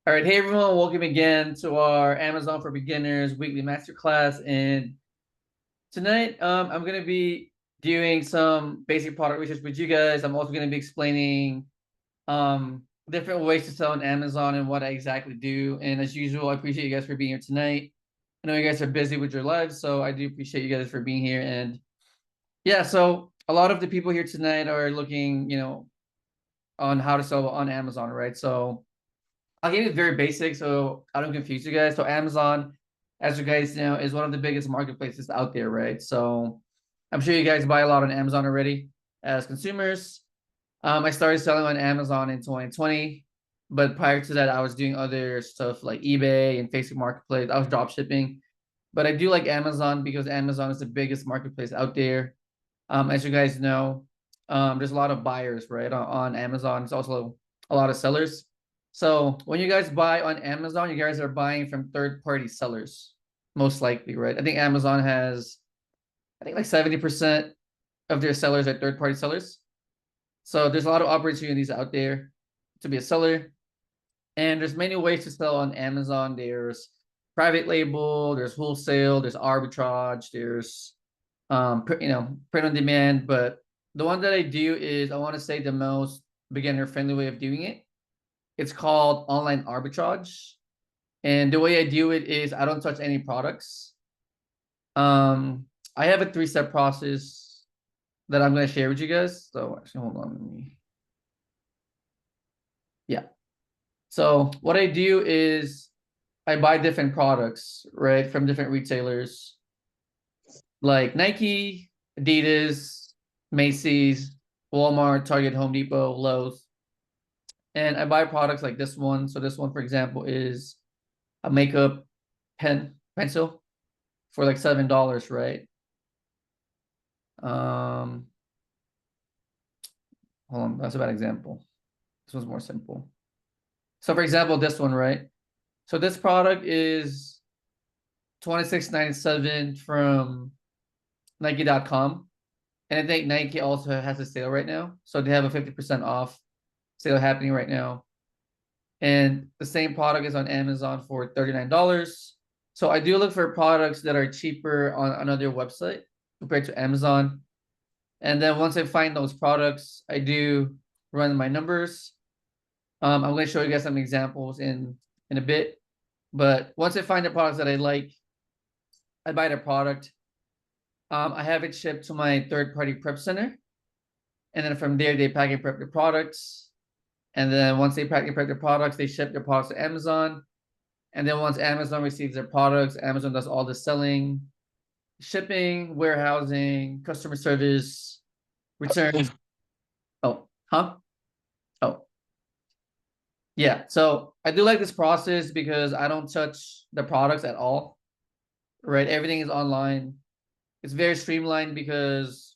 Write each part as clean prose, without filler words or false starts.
All right, hey everyone, welcome again to our Amazon for Beginners weekly masterclass. And tonight, I'm going to be doing some basic product research with you guys. I'm also going to be explaining different ways to sell on Amazon and what I exactly do. And as usual, I appreciate you guys for being here tonight. I know you guys are busy with your lives, so I do appreciate you guys for being here. And yeah, so a lot of the people here tonight are looking, on how to sell on Amazon, right? So I'll give you very basic so I don't confuse you guys. So Amazon, as you guys know, is one of the biggest marketplaces out there, right? So I'm sure you guys buy a lot on Amazon already as consumers. I started selling on Amazon in 2020, but prior to that, I was doing other stuff like eBay and Facebook Marketplace. I was drop shipping, but I do like Amazon because Amazon is the biggest marketplace out there. As you guys know, there's a lot of buyers, right, on Amazon. It's also a lot of sellers. So when you guys buy on Amazon, you guys are buying from third-party sellers, most likely, right? I think Amazon has, I think like 70% of their sellers are third-party sellers. So there's a lot of opportunities out there to be a seller. And there's many ways to sell on Amazon. There's private label, there's wholesale, there's arbitrage, there's print on demand. But the one that I do is I want to say the most beginner friendly way of doing it. It's called online arbitrage. And the way I do it is I don't touch any products. I have a three-step process that I'm going to share with you guys. So actually, hold on. Let me. Yeah. So what I do is I buy different products, right, from different retailers like Nike, Adidas, Macy's, Walmart, Target, Home Depot, Lowe's. And I buy products like this one. So this one, for example, is a makeup pencil for like $7, right? Um, Hold on, that's a bad example. This one's more simple. So for example, this one, right? So this product is $26.97 from Nike.com. And I think Nike also has a sale right now. So they have a 50% off sale happening right now. And the same product is on Amazon for $39. So I do look for products that are cheaper on another website compared to Amazon. And then once I find those products, I do run my numbers. I'm going to show you guys some examples in a bit. But once I find the products that I like, I buy the product. I have it shipped to my third-party prep center. And then from there, they pack and prep the products. And then once they pack and prep the products, they ship their products to Amazon. And then once Amazon receives their products, Amazon does all the selling, shipping, warehousing, customer service, return. Oh, huh? Oh, yeah. So I do like this process because I don't touch the products at all, right? Everything is online. It's very streamlined because,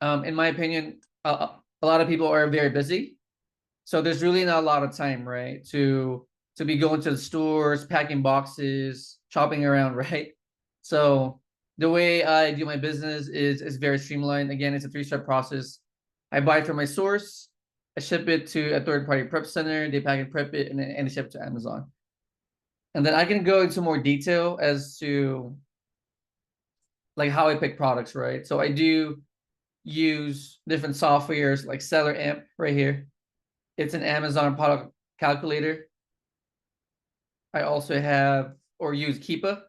in my opinion, a lot of people are very busy. So there's really not a lot of time, right? To be going to the stores, packing boxes, shopping around, right? So the way I do my business is very streamlined. Again, it's a three-step process. I buy it from my source, I ship it to a third-party prep center, they pack and prep it, and then ship it to Amazon. And then I can go into more detail as to like how I pick products, right? So I do use different softwares like Seller Amp right here. It's an Amazon product calculator. I also have or use Keepa.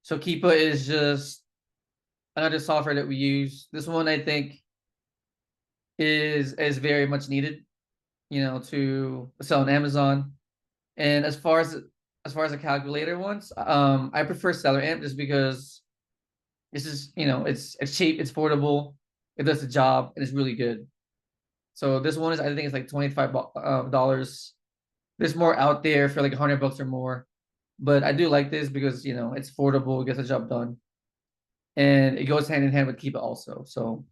So Keepa is just another software that we use. This one I think is very much needed, to sell on Amazon. And as far as a calculator ones, I prefer Seller Amp just because this is, it's cheap, it's portable, it does the job, and it's really good. So this one is, I think it's like $25. There's more out there for like $100 or more, but I do like this because it's affordable, it gets the job done, and it goes hand in hand with Keep It also. So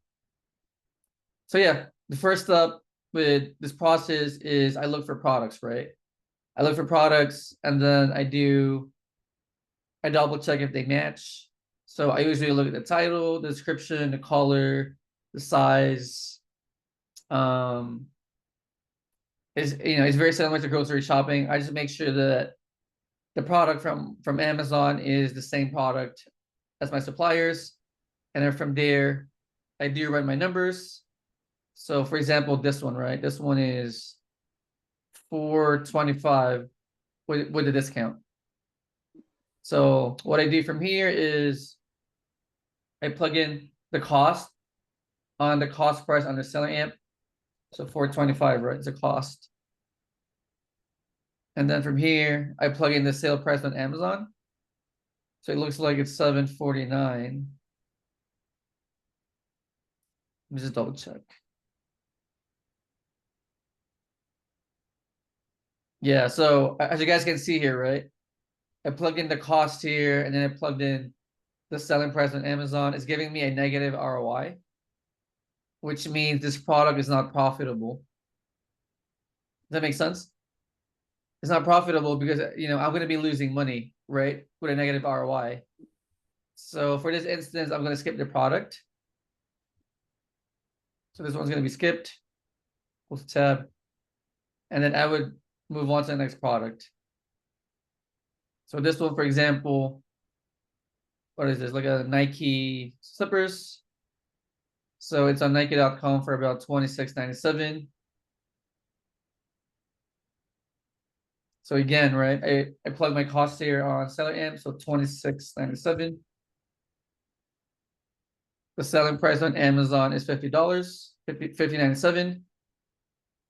yeah, the first step with this process is I look for products, right? I look for products and then I double check if they match. So I usually look at the title, the description, the color, the size, um, is, it's very similar to grocery shopping. I just make sure that the product from Amazon is the same product as my suppliers, and then from there, I do run my numbers. So for example, this one, right? This one is 425 with the discount. So what I do from here is I plug in the cost on the cost price on the seller amp. So 425, right? It's a cost. And then from here, I plug in the sale price on Amazon. So it looks like it's 749. Let me just double check. Yeah, so as you guys can see here, right? I plugged in the cost here, and then I plugged in the selling price on Amazon. It's giving me a negative ROI, which means this product is not profitable. Does that make sense? It's not profitable because, I'm going to be losing money, right? With a negative ROI. So for this instance, I'm going to skip the product. So this one's going to be skipped. Close tab. And then I would move on to the next product. So this one, for example, what is this? Like a Nike slippers. So it's on Nike.com for about $26.97. So again, right, I plug my cost here on seller amp, so $26.97. The selling price on Amazon is $50, $50.97.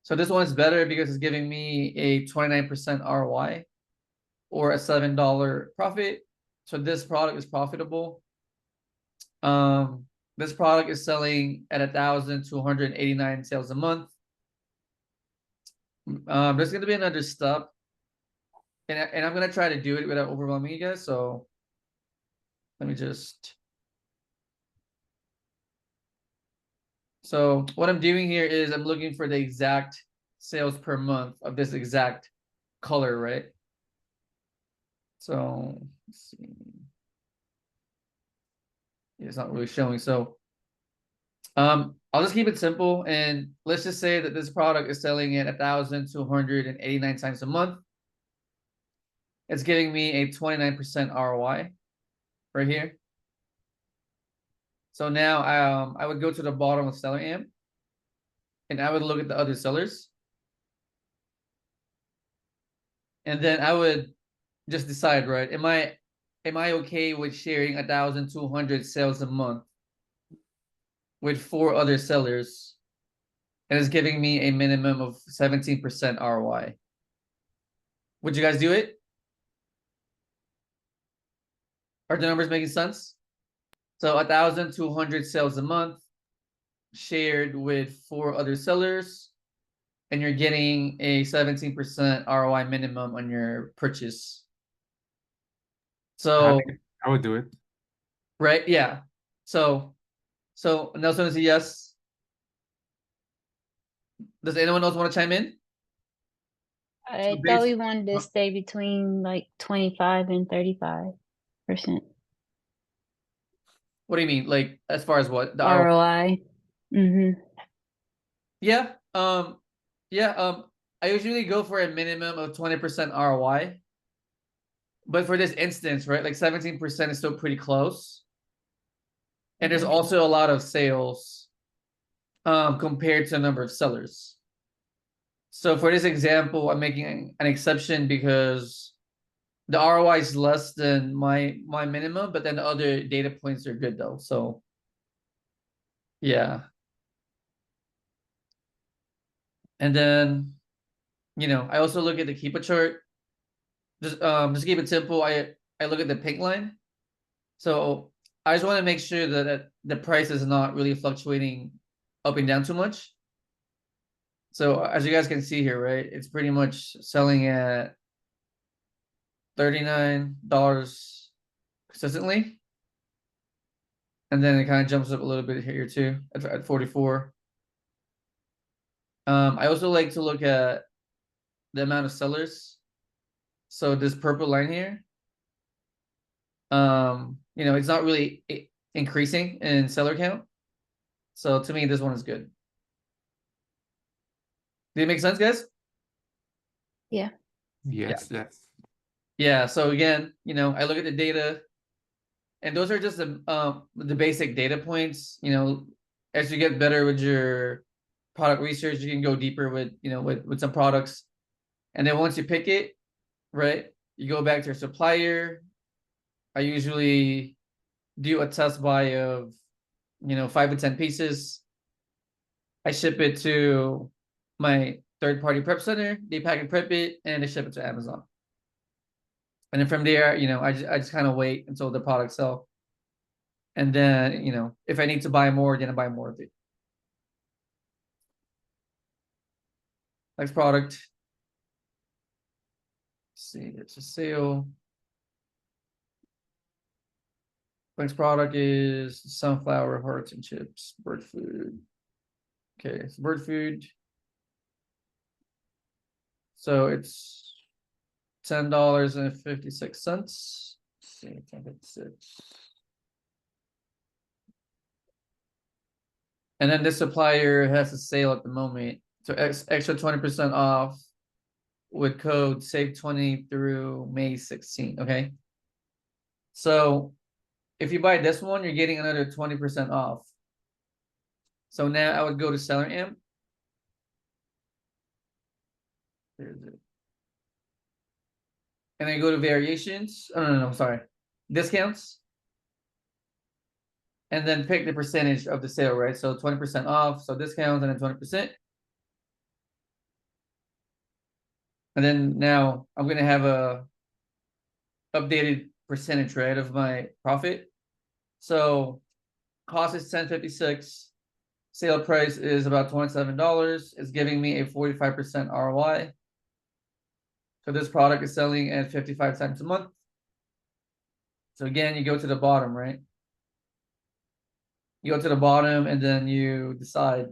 So this one is better because it's giving me a 29% ROI or a $7 profit. So this product is profitable. This product is selling at 1,289 sales a month. There's gonna be another step, and I'm gonna try to do it without overwhelming you guys. So let me just. So what I'm doing here is I'm looking for the exact sales per month of this exact color, right? So let's see. It's not really showing. So I'll just keep it simple, and let's just say that this product is selling at 1,289 times a month. It's giving me a 29% ROI right here. So now I would go to the bottom of seller amp, and I would look at the other sellers. And then I would just decide, right? Am I okay with sharing 1,200 sales a month with 4 other sellers, and it's giving me a minimum of 17% ROI? Would you guys do it? Are the numbers making sense? So 1,200 sales a month shared with 4 other sellers, and you're getting a 17% ROI minimum on your purchase. So I would do it. right, yeah. So Nelson is a yes. Does anyone else want to chime in? I thought we wanted to stay between like 25 and 35%. What do you mean? Like as far as what? The ROI. Mm-hmm. Yeah. I usually go for a minimum of 20% ROI. But for this instance, right, like 17% is still pretty close. And there's also a lot of sales compared to the number of sellers. So for this example, I'm making an exception because the ROI is less than my minimum, but then the other data points are good though. So yeah. And then, I also look at the Keepa chart. Just keep it simple. I look at the pink line. So I just want to make sure that the price is not really fluctuating up and down too much. So as you guys can see here, right, it's pretty much selling at $39 consistently. And then it kind of jumps up a little bit here too at 44. I also like to look at the amount of sellers. So this purple line here, it's not really increasing in seller count. So to me, this one is good. Did it make sense, guys? Yeah. Yes, yes. Yeah, so again, I look at the data, and those are just the basic data points. As you get better with your product research, you can go deeper with with some products, and then once you pick it, right, you go back to your supplier. I usually do a test buy of 5 to 10 pieces. I ship it to my third-party prep center. They pack and prep it, and they ship it to Amazon. And then from there, I just kind of wait until the products sell. And then, if I need to buy more, then I buy more of it. Next product. Let's see, there's a sale. Next product is sunflower hearts and chips, bird food. Okay, it's bird food. So it's $10.56. Let's see, 10.56. And then this supplier has a sale at the moment. So extra 20% off with code SAVE20 through May 16. Okay. So if you buy this one, you're getting another 20% off. So now I would go to Seller Amp. There's it. And then go to variations. Oh, no, sorry. Discounts. And then pick the percentage of the sale, right? So 20% off. So discounts and then 20%. And then now I'm going to have a updated percentage, right, of my profit. So cost is $10.56. Sale price is about $27. It's giving me a 45% ROI. So this product is selling at 55 cents a month. So again, you go to the bottom, right? You go to the bottom and then you decide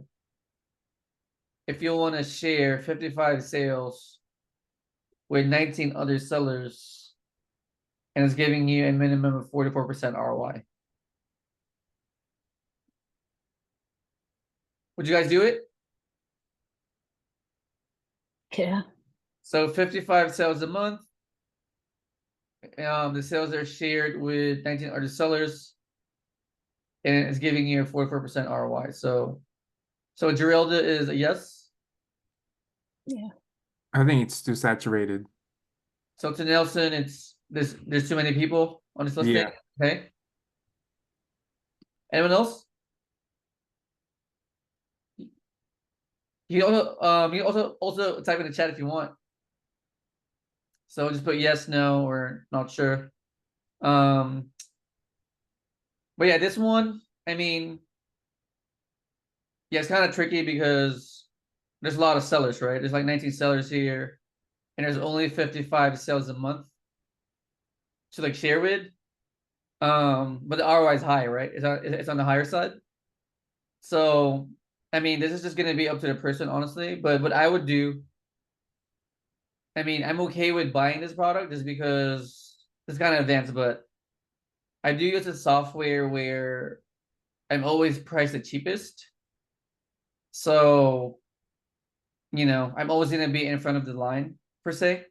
if you want to share 55 sales with 19 other sellers, and it's giving you a minimum of 44% ROI. Would you guys do it? Yeah. So 55 sales a month. The sales are shared with 19 other sellers, and it's giving you a 44% ROI. So Geralda is a yes. Yeah. I think it's too saturated. So to Nelson, there's too many people on this listing. Yeah. Okay. Anyone else? You also type in the chat if you want. So just put yes, no, or not sure. But yeah, this one, I mean, yeah, it's kind of tricky because there's a lot of sellers, right? There's like 19 sellers here, and there's only 55 sales a month to like share with. But the ROI is high, right? It's on the higher side. So I mean, this is just gonna be up to the person, honestly. But what I would do, I mean, I'm okay with buying this product just because it's kind of advanced, but I do use a software where I'm always priced the cheapest. So, I'm always gonna be in front of the line per se,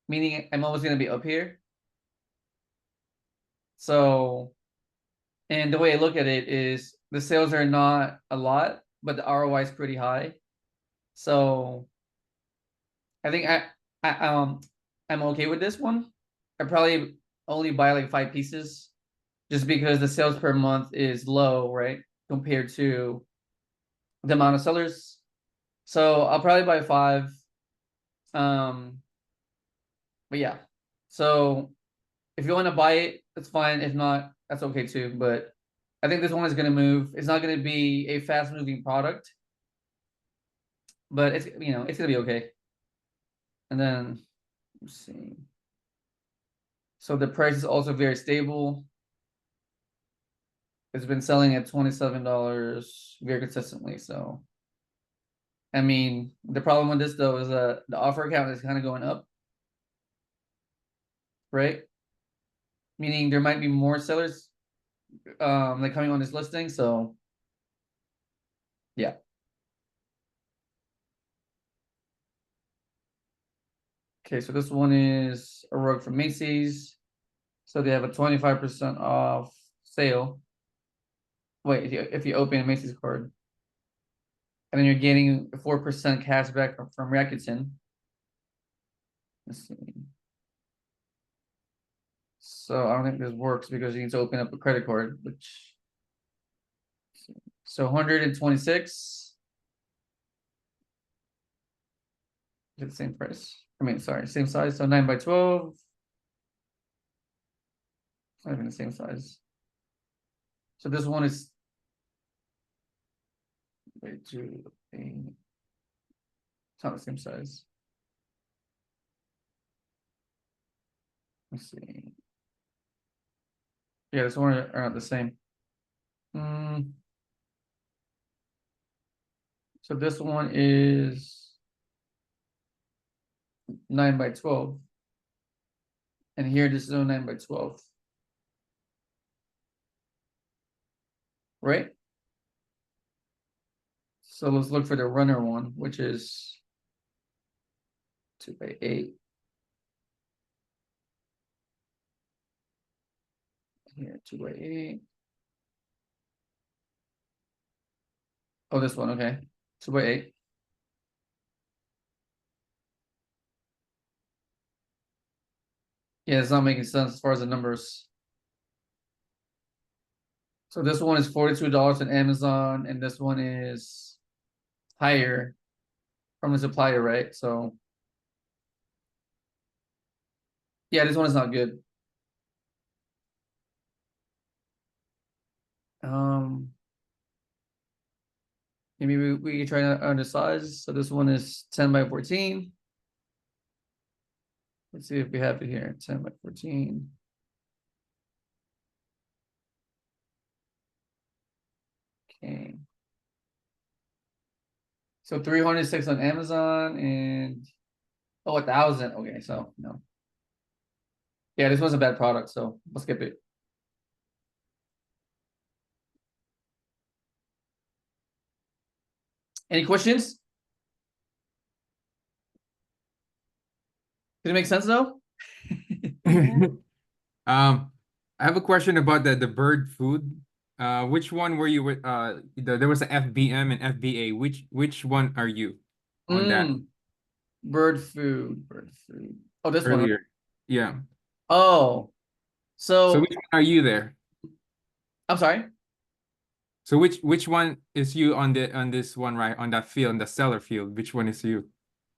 meaning I'm always gonna be up here. So, and the way I look at it is the sales are not a lot, but the ROI is pretty high. So I think I'm okay with this one. I probably only buy like 5 pieces just because the sales per month is low, right? Compared to the amount of sellers. So I'll probably buy 5. But yeah. So if you want to buy it, that's fine. If not, that's okay too. But I think this one is gonna move. It's not gonna be a fast moving product, but it's it's gonna be okay. And then let's see. So the price is also very stable. It's been selling at $27 very consistently. So I mean, the problem with this though is the offer count is kind of going up, right? Meaning there might be more sellers like coming on this listing. So yeah. Okay, so this one is a rug from Macy's. So they have a 25% off sale. Wait, if you open a Macy's card. And then you're getting 4% cash back from Rakuten. Let's see. So I don't think this works because you need to open up a credit card, which so 126. Get the same price. I mean, sorry, same size. So 9 by 12. It's not even the same size. So this one is wait, two, it's not the same size. Let's see. Yeah, this one are not the same. So this one is 9 by 12. And here this is 9 by 12. Right? So let's look for the runner one, which is 2 by 8. Here, 2 by 8. Oh, this one, okay. 2 by 8. Yeah, it's not making sense as far as the numbers. So this one is $42 on Amazon, and this one is higher from the supplier, right? So yeah, this one is not good. Maybe we can try on the size. So this one is 10 by 14. Let's see if we have it here. 10 by 14. Okay. So 306 on Amazon and 1,000. Okay, so no. Yeah, this was a bad product, so let's skip it. Any questions? Did it make sense though? I have a question about the bird food. Which one were you with? There was a FBM and FBA. Which one are you on that Bird food. Oh, this one. earlier? Yeah. Oh, So so which one are you there? I'm sorry. So which one is you on this one, right? On that field, on the seller field, which one is you?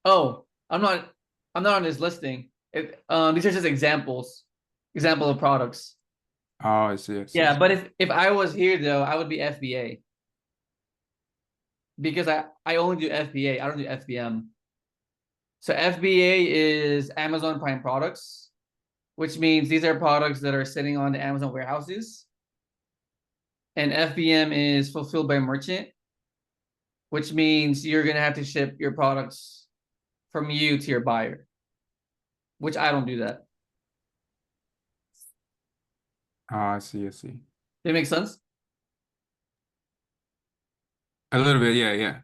Oh, I'm not on this listing. These are just example of products. Oh, I see, I see. Yeah, but if I was here though, I would be FBA because I only do FBA. I don't do FBM. So FBA is Amazon Prime products, which means these are products that are sitting on the Amazon warehouses. And FBM is fulfilled by merchant, which means you're gonna have to ship your products from you to your buyer, which I don't do that. Oh, I see, I see. Did it make sense? A little bit, yeah, yeah.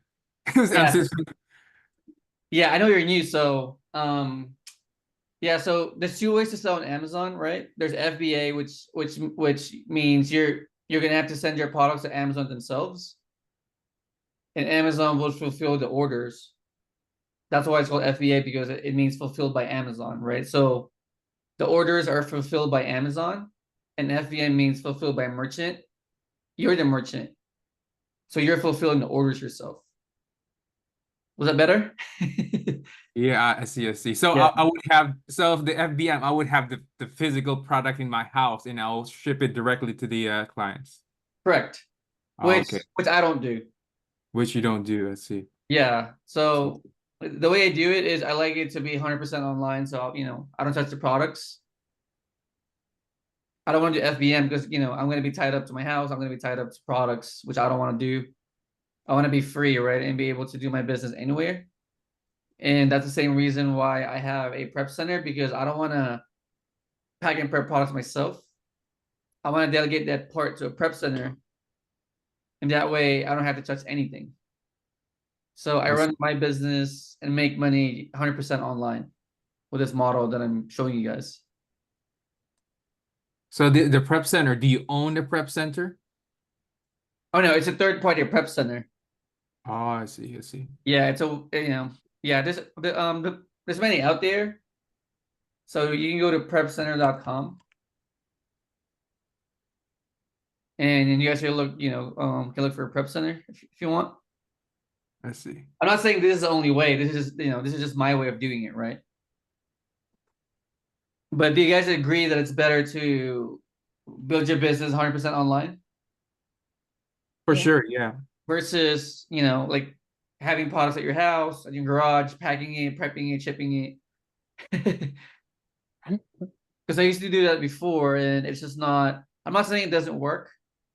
Yeah. Yeah, I know you're new, so yeah, so there's two ways to sell on Amazon, right? There's FBA, which means you're gonna have to send your products to Amazon themselves, and Amazon will fulfill the orders. That's why it's called FBA because it means fulfilled by Amazon, right? So the orders are fulfilled by Amazon, and FBA means fulfilled by merchant. You're the merchant, so you're fulfilling the orders yourself. Was that better? Yeah, I see, I see. So Yeah. I would have, so if the FBM, I would have the physical product in my house and I'll ship it directly to the clients. Correct. Oh, okay. Which I don't do. Which you don't do, I see. Yeah. So the way I do it is I like it to be 100% online. So, I don't touch the products. I don't want to do FBM because, I'm going to be tied up to my house. I'm going to be tied up to products, which I don't want to do. I want to be free, right? And be able to do my business anywhere. And that's the same reason why I have a prep center because I don't want to pack and prep products myself. I want to delegate that part to a prep center. And that way I don't have to touch anything. So I run my business and make money 100% online. with this model that I'm showing you guys. So the prep center, do you own the prep center? Oh no, it's a third party prep center. Oh, I see, I see. Yeah, it's a yeah, there's many out there. So you can go to prepcenter.com and then you guys can look, can look for a prep center if you want. I see. I'm not saying this is the only way. This is just, this is just my way of doing it, right? But do you guys agree that it's better to build your business 100% online For Yeah. sure, yeah. versus, like having products at your house, at your garage, packing it, prepping it, shipping it? Because I used to do that before, and it's just not. I'm not saying it doesn't work.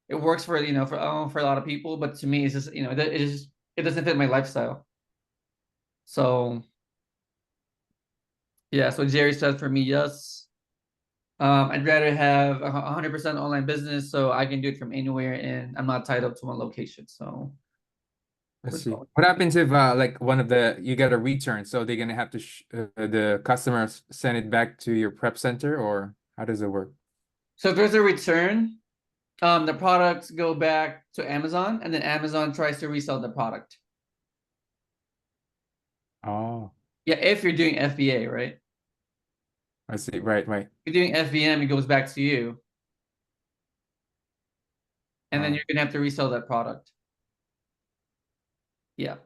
It works for for a lot of people, but to me, it's just it doesn't fit my lifestyle. So yeah, so Jerry said for me, yes. I'd rather have 100% online business so I can do it from anywhere and I'm not tied up to one location. So I let's see. go. What happens if like one of you get a return, so they're gonna have to the customers send it back to your prep center, or how does it work? So if there's a return, the products go back to Amazon and then Amazon tries to resell the product. Oh, Yeah, if you're doing FBA, right? I see. Right, right. If you're doing FBM, it goes back to you. And then Oh, you're gonna have to resell that product. Yeah.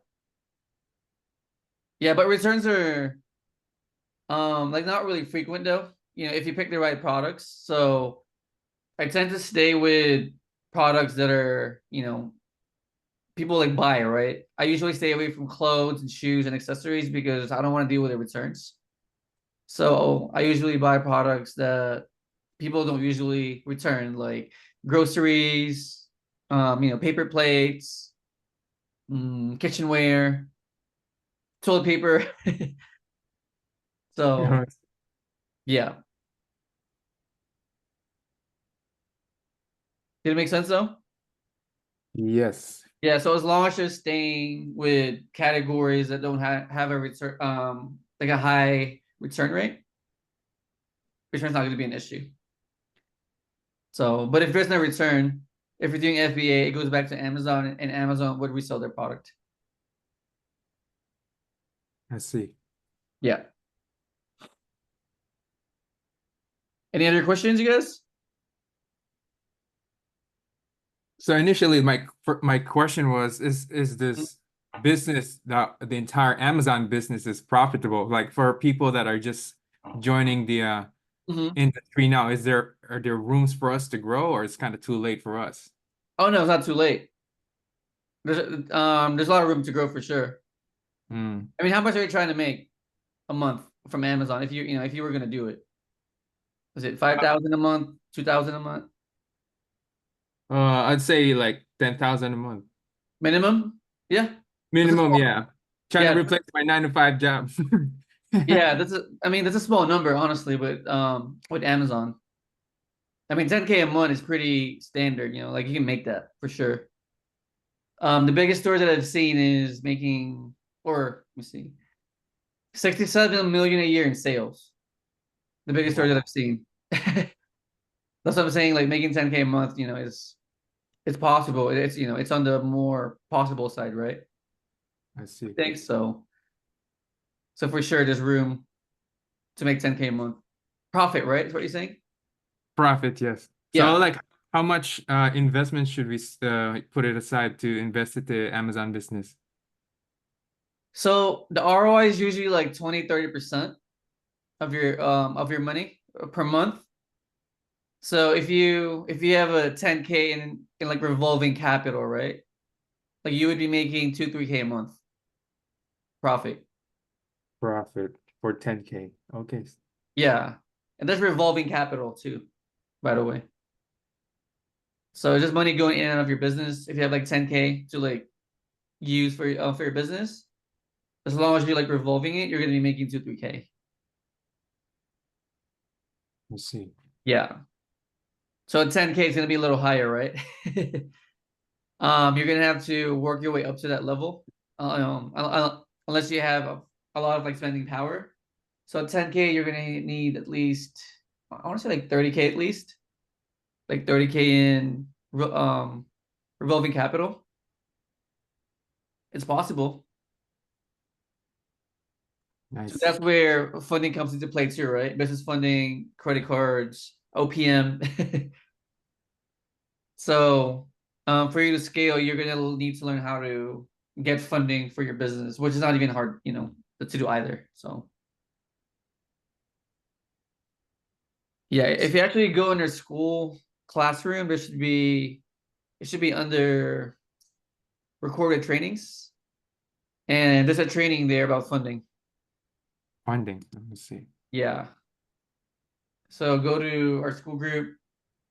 Yeah, but returns are like not really frequent though. If you pick the right products. So I tend to stay with products that are, people like buy, right? I usually stay away from clothes and shoes and accessories because I don't want to deal with the returns. So I usually buy products that people don't usually return, like groceries, paper plates, kitchenware, toilet paper. So yeah. Did it make sense though? yes, Yeah, so as long as you're staying with categories that don't have a return, like a high return rate, return's not going to be an issue. So, but if there's no return, if you're doing FBA, it goes back to Amazon, and Amazon would resell their product. I see. Yeah. Any other questions, you guys? So initially, my question was, is this business, the entire Amazon business is profitable? Like for people that are just joining the Mm-hmm. industry now, are there rooms for us to grow, or it's kind of too late for us? Oh no, it's not too late. There's a lot of room to grow for sure. Hmm. I mean, how much are you trying to make a month from Amazon if you were gonna do it? Is it 5,000 a month, 2,000 a month I'd say like 10,000 a month. minimum? Yeah, that's a Minimum, small, yeah. Trying to yeah, replace my 9 to 5 job. yeah. That's a small number, honestly, with Amazon. I mean, 10K a month is pretty standard. Like you can make that for sure. The biggest store that I've seen is making, or let me see, 67 million a year in sales. The biggest store that Wow, I've seen. That's what I'm saying. Like making 10K a month, it's possible. It's on the more possible side, right? I I see. think so. So for sure, there's room to make 10K a month. Profit, right? Is what you're saying? Profit, yes. So Yeah. like how much investment should we put it aside to invest in the Amazon business? So the ROI is usually like 20-30% of your money per month. So if you have a 10K in like revolving capital, right? Like you would be making 2-3K a month profit. Profit for 10K. Okay. Yeah. And that's revolving capital too, by the way. So it's just money going in and out of your business. If you have like 10K to like use for your business, as long as you're like revolving it, you're gonna be making 2-3K. Let's see. Yeah. So 10K is gonna be a little higher, right? You're gonna have to work your way up to that level. Unless you have a lot of like spending power. So 10K, you're gonna need at least, I want to say like 30K at least, like 30K in revolving capital. It's possible. So Nice. that's where funding comes into play too, right? Business funding, credit cards, OPM. So for you to scale, you're gonna need to learn how to get funding for your business, which is not even hard, to do either. So yeah, if you actually go in their school classroom, it should be under recorded trainings, and there's a training there about funding. Funding. Let me see. Yeah. So go to our school group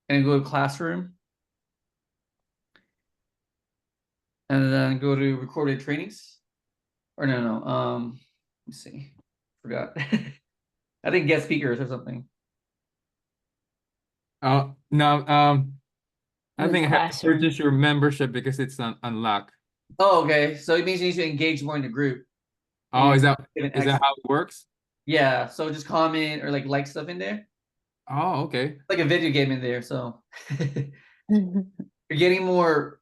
and go to classroom, and then go to recorded trainings. Or no. Let me see. Forgot. I think guest speakers or something. Oh no. I think I have to Classroom. purchase your membership because it's unlocked. Oh, okay. So it means you need to engage more in the group. Oh, And is that give an is that access. how it works? Yeah. So just comment or like stuff in there. Oh, okay. Like a video game in there. So you're getting more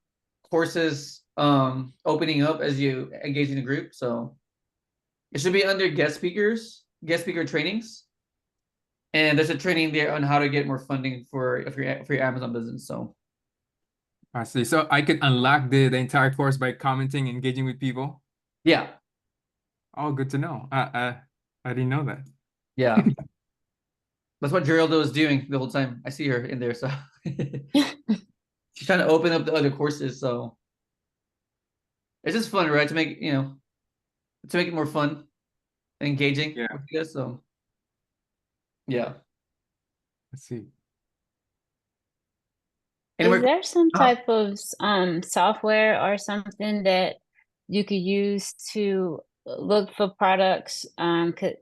courses opening up as you engage in the group. So it should be under guest speaker trainings. And there's a training there on how to get more funding for your Amazon business. So I see. So I could unlock the entire course by commenting, engaging with people. yeah, Oh, good to know. I didn't know that. yeah. That's what Geraldo is doing the whole time. I see her in there. So she's trying to open up the other courses. So it's just fun, right? To make it more fun and engaging Yeah, with you guys. So yeah. let's see. Any Is more? there some Uh, type of software or something that you could use to look for products? Because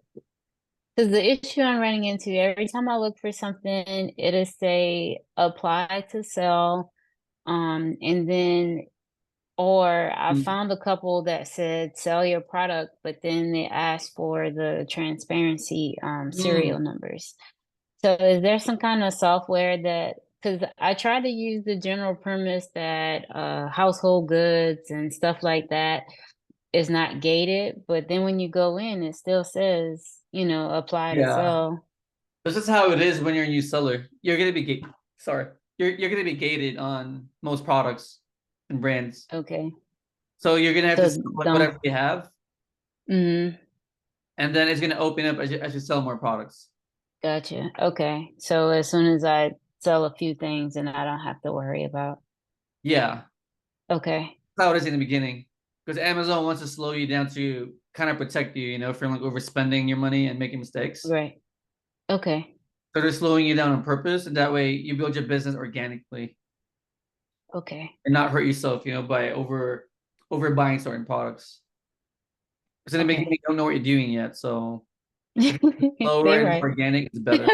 the issue I'm running into every time I look for something, it'll say apply to sell, and then or I mm, found a couple that said sell your product, but then they asked for the transparency mm, serial numbers. So is there some kind of software that, because I try to use the general premise that household goods and stuff like that is not gated, but then when you go in, it still says, apply to yeah. sell. This is how it is when you're a new seller. You're gonna be sorry. You're gonna be gated on most products and brands. Okay. So you're gonna have to So sell don't, whatever you have, mm, and then it's gonna open up as you sell more products. gotcha. Okay. So as soon as I sell a few things and I don't have to worry about. Yeah, Okay. that's how it is in the beginning. Because Amazon wants to slow you down to kind of protect you, from like overspending your money and making mistakes. Right. Okay. So they're slowing you down on purpose, and that way you build your business organically Okay. and not hurt yourself, by over buying certain products. Because in the beginning, Okay. you don't know what you're doing yet. So if it's slower They're and right. more organic, it's better.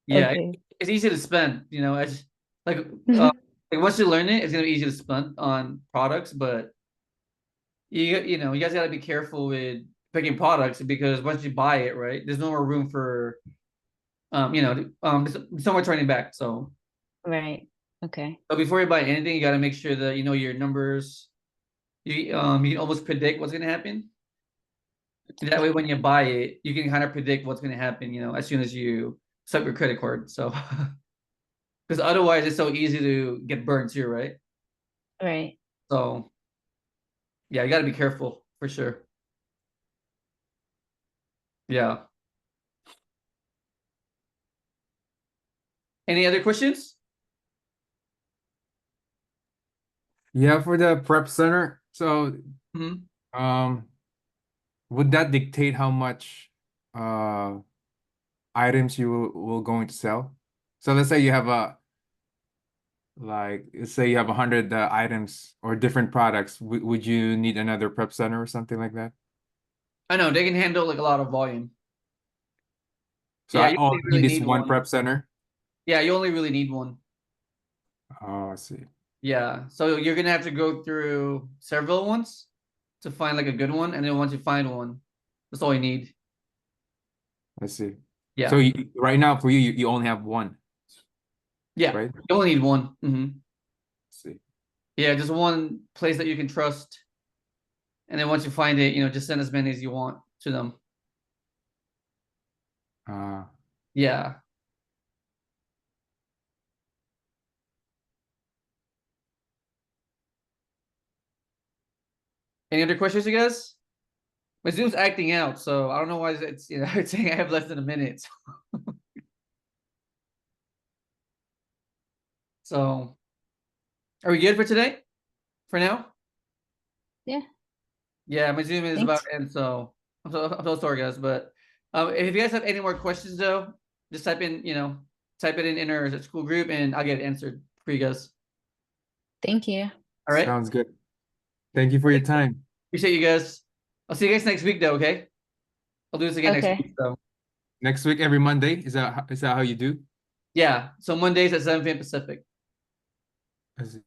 Yeah, Okay. it's easy to spend. It's like like once you learn it, it's gonna be easy to spend on products. But you guys gotta be careful with picking products because once you buy it, right, there's no more room for there's no more turning back. Right. Okay. So before you buy anything, you gotta make sure that you know your numbers. You can almost predict what's gonna happen. And that way, when you buy it, you can kind of predict what's gonna happen. As soon as you swipe your credit card. So because otherwise, it's so easy to get burned too, right? Right. So yeah, you got to be careful for sure. Yeah. Any other questions? Yeah, for the prep center. So, Mhm. um, would that dictate how much uh items you will going to sell? So let's say you have let's say you have 100 items or different products. Would you need another prep center or something like that? I know they can handle like a lot of volume. So Yeah, you all only I really need is need one one. prep center. Yeah, you only really need one. Oh, I see. Yeah, so you're gonna have to go through several ones to find like a good one, and then once you find one, that's all you need. I see. Yeah. So right now for you, you only have one, Yeah. right? You only need one. I see. Yeah, just one place that you can trust. And then once you find it, just send as many as you want to them. Yeah. Any other questions, you guys? My Zoom's acting out, so I don't know why it's it's saying I have less than a minute. So are we good for today? For now? Yeah. Yeah, my Zoom is Thanks. about to end, so I'm so sorry, guys. But if you guys have any more questions, though, just type it in our school group, and I'll get it answered for you guys. Thank you. All right. Sounds good. Thank you for your time. Appreciate you guys. I'll see you guys next week, though. Okay. I'll do this again next Okay. week. So Next week, every Monday, is that how you do? yeah. So Mondays at 7 p.m. Pacific. I see.